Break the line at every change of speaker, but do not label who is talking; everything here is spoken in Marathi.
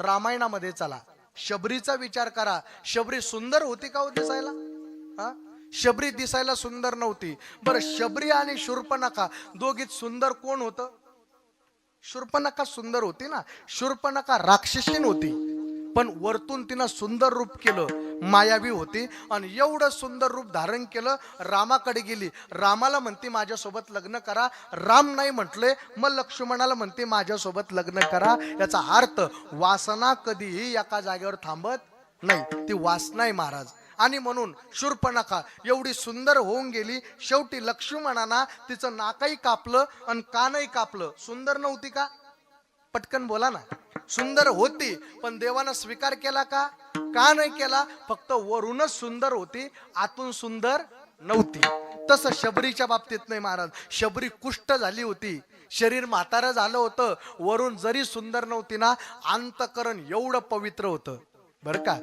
रामायणामध्ये चला, शबरीचा विचार करा. शबरी सुंदर होती का हो दिसायला? हा, शबरी दिसायला सुंदर नव्हती. बरं, शबरी आणि शूर्पणखा दोघीत सुंदर कोण होतं? शूर्पणखा सुंदर होती ना. शूर्पणखा राक्षसीन होती, पण वरतून तिनं सुंदर रूप केलं, मायावी होती. आणि एवढं सुंदर रूप धारण केलं, रामाकडे गेली. रामाला म्हणते माझ्यासोबत लग्न करा. राम नाही म्हटले, मग लक्ष्मणाला म्हणते माझ्यासोबत लग्न करा. याचा अर्थ वासना कधीही एका जागेवर थांबत नाही, ती वासना आहे महाराज. आणि म्हणून शूर्पणखा एवढी सुंदर होऊन गेली. शेवटी लक्ष्मणाना तिचं नाकही कापलं आणि कानही कापलं. सुंदर नव्हती का? पटकन बोला ना. सुंदर होती, पण देवानं स्वीकार केला का? का नाही केला? फक्त वरूनच सुंदर होती, आतून सुंदर नव्हती. तसं शबरीच्या बाबतीत नाही महाराज. शबरी कुष्ठ झाली होती, शरीर म्हातारं झालं होतं, वरून जरी सुंदर नव्हती ना, अंतकरण एवढं पवित्र होतं बरं का.